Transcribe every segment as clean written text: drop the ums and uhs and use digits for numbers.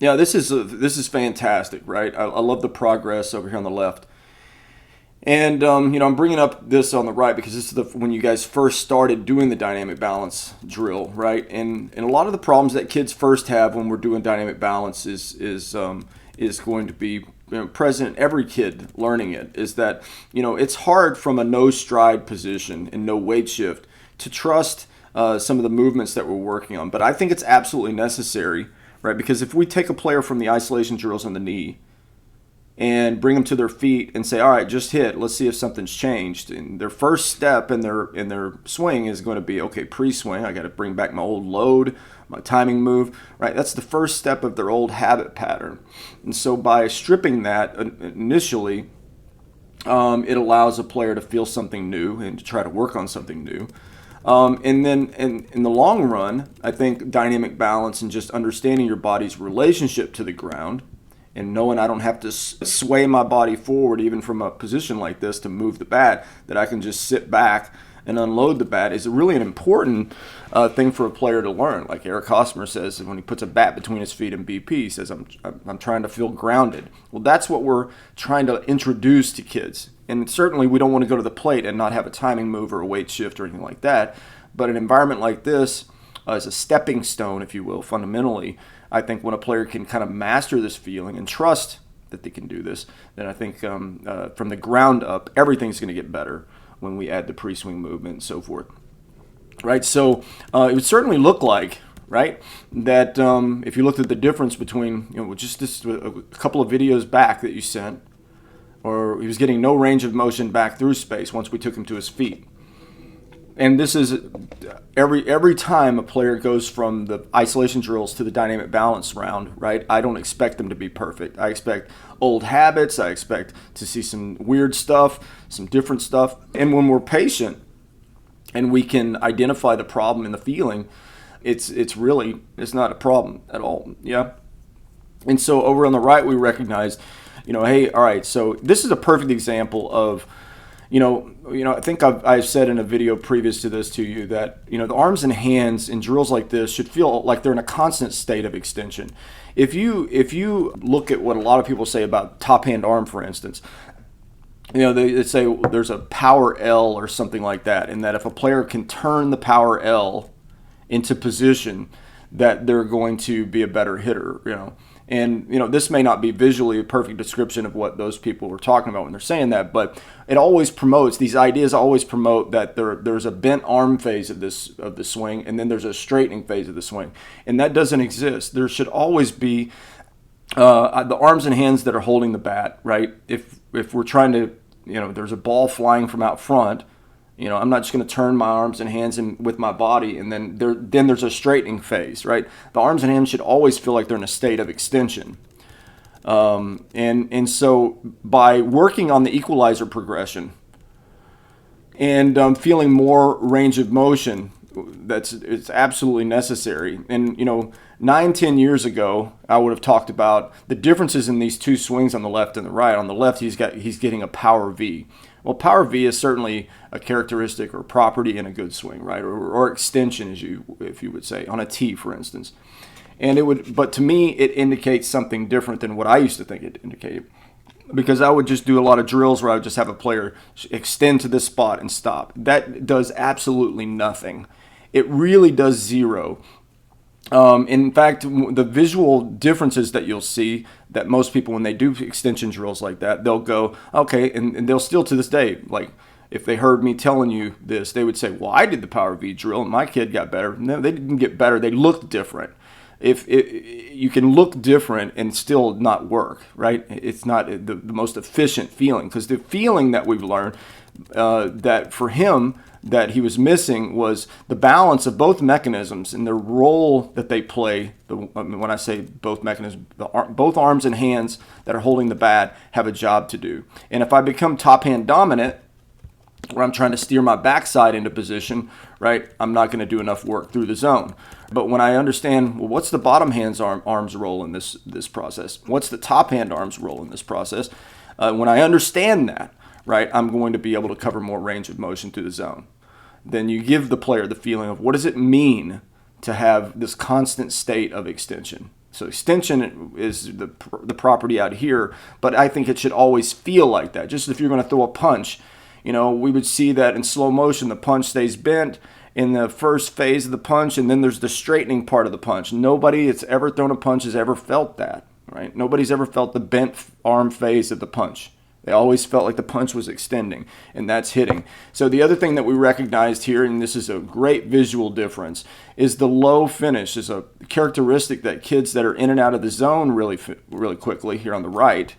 Yeah, this is fantastic, right? I love the progress over here on the left. And I'm bringing up this on the right because this is when you guys first started doing the dynamic balance drill, right? And a lot of the problems that kids first have when we're doing dynamic balance is going to be present in every kid learning it. Is that it's hard from a no stride position and no weight shift to trust some of the movements that we're working on. But I think it's absolutely necessary, right? Because if we take a player from the isolation drills on the knee and bring them to their feet and say, all right, just hit. Let's see if something's changed. And their first step in their swing is going to be, okay, pre-swing. I got to bring back my old load, my timing move, right? That's the first step of their old habit pattern. And so by stripping that initially, it allows a player to feel something new and to try to work on something new. And then in the long run, I think dynamic balance and just understanding your body's relationship to the ground and knowing I don't have to sway my body forward even from a position like this to move the bat, that I can just sit back and unload the bat is really an important thing for a player to learn. Like Eric Hosmer says when he puts a bat between his feet in BP, he says, I'm trying to feel grounded. Well, that's what we're trying to introduce to kids. And certainly we don't want to go to the plate and not have a timing move or a weight shift or anything like that. But an environment like this is a stepping stone, if you will, fundamentally. I think when a player can kind of master this feeling and trust that they can do this, then I think from the ground up, everything's going to get better when we add the pre-swing movement and so forth. Right, so it would certainly look like, right, that if you looked at the difference between, just this a couple of videos back that you sent, or he was getting no range of motion back through space once we took him to his feet. And this is every time a player goes from the isolation drills to the dynamic balance round, right? I don't expect them to be perfect. I expect old habits. I expect to see some weird stuff, some different stuff. And when we're patient and we can identify the problem in the feeling, it's not a problem at all. Yeah. And so over on the right, we recognize, hey, all right, so this is a perfect example of, I think I've said in a video previous to this to you that, the arms and hands in drills like this should feel like they're in a constant state of extension. If you look at what a lot of people say about top hand arm, for instance, they say there's a power L or something like that, and that if a player can turn the power L into position, that they're going to be a better hitter, And, this may not be visually a perfect description of what those people were talking about when they're saying that, but it always promotes, these ideas always promote that there's a bent arm phase of the swing, and then there's a straightening phase of the swing. And that doesn't exist. There should always be the arms and hands that are holding the bat, right? If we're trying to, there's a ball flying from out front, I'm not just going to turn my arms and hands with my body, and then there's a straightening phase, right? The arms and hands should always feel like they're in a state of extension. And so by working on the equalizer progression and feeling more range of motion, it's absolutely necessary. And 9-10 years ago, I would have talked about the differences in these two swings on the left and the right. On the left, he's getting a power V. Well, power V is certainly a characteristic or property in a good swing, right? Or extension, if you would say, on a tee, for instance. But to me, it indicates something different than what I used to think it indicated. Because I would just do a lot of drills where I would just have a player extend to this spot and stop. That does absolutely nothing. It really does zero. In fact, the visual differences that you'll see, that most people, when they do extension drills like that, they'll go, okay, and they'll still to this day, like if they heard me telling you this, they would say, well, I did the Power V drill and my kid got better. No, they didn't get better. They looked different. If you can look different and still not work, right? It's not the most efficient feeling, because the feeling that we've learned that for him that he was missing was the balance of both mechanisms and the role that they play. When I say both mechanisms, both arms and hands that are holding the bat have a job to do. And if I become top hand dominant, where I'm trying to steer my backside into position, right, I'm not going to do enough work through the zone. But when I understand, well, what's the bottom hand's arm's role in this process? What's the top hand arm's role in this process? When I understand that, right, I'm going to be able to cover more range of motion through the zone. Then you give the player the feeling of what does it mean to have this constant state of extension. So extension is the property out here, but I think it should always feel like that. Just if you're going to throw a punch, we would see that in slow motion, the punch stays bent in the first phase of the punch, and then there's the straightening part of the punch. Nobody that's ever thrown a punch has ever felt that, right? Nobody's ever felt the bent arm phase of the punch. They always felt like the punch was extending, and that's hitting. So the other thing that we recognized here, and this is a great visual difference, is the low finish is a characteristic that kids that are in and out of the zone really quickly here on the right?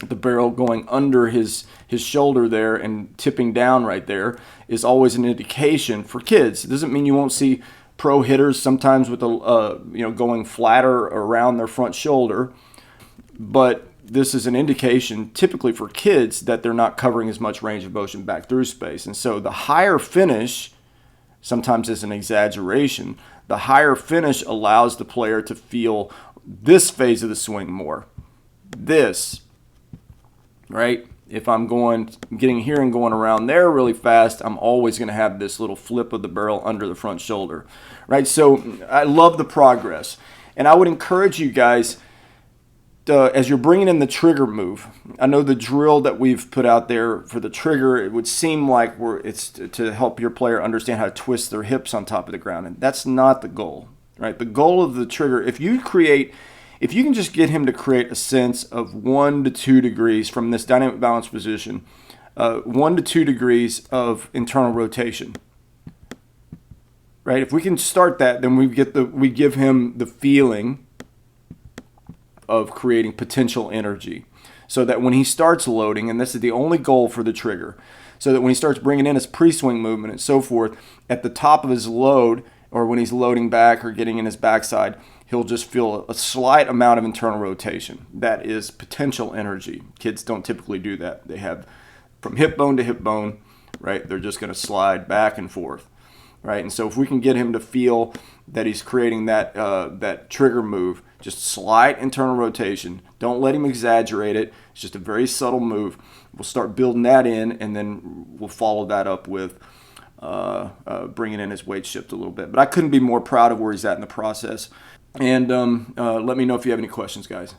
The barrel going under his shoulder there and tipping down right there is always an indication for kids. It doesn't mean you won't see pro hitters sometimes with going flatter around their front shoulder, but this is an indication typically for kids that they're not covering as much range of motion back through space. And so the higher finish sometimes is an exaggeration. The higher finish allows the player to feel this phase of the swing more. This, right? If I'm getting here and going around there really fast, I'm always going to have this little flip of the barrel under the front shoulder, right? So I love the progress. And I would encourage you guys, as you're bringing in the trigger move, I know the drill that we've put out there for the trigger, it would seem like it's to help your player understand how to twist their hips on top of the ground, and that's not the goal, right? The goal of the trigger, if you can just get him to create a sense of 1 to 2 degrees from this dynamic balance position, 1 to 2 degrees of internal rotation, right? If we can start that, then we give him the feeling of creating potential energy, so that when he starts loading, and this is the only goal for the trigger, so that when he starts bringing in his pre-swing movement and so forth, at the top of his load, or when he's loading back or getting in his backside, he'll just feel a slight amount of internal rotation. That is potential energy. Kids don't typically do that. They have from hip bone to hip bone, right? They're just going to slide back and forth, right? And so if we can get him to feel that he's creating that trigger move, just slight internal rotation. Don't let him exaggerate it. It's just a very subtle move. We'll start building that in, and then we'll follow that up with bringing in his weight shift a little bit. But I couldn't be more proud of where he's at in the process. And let me know if you have any questions, guys.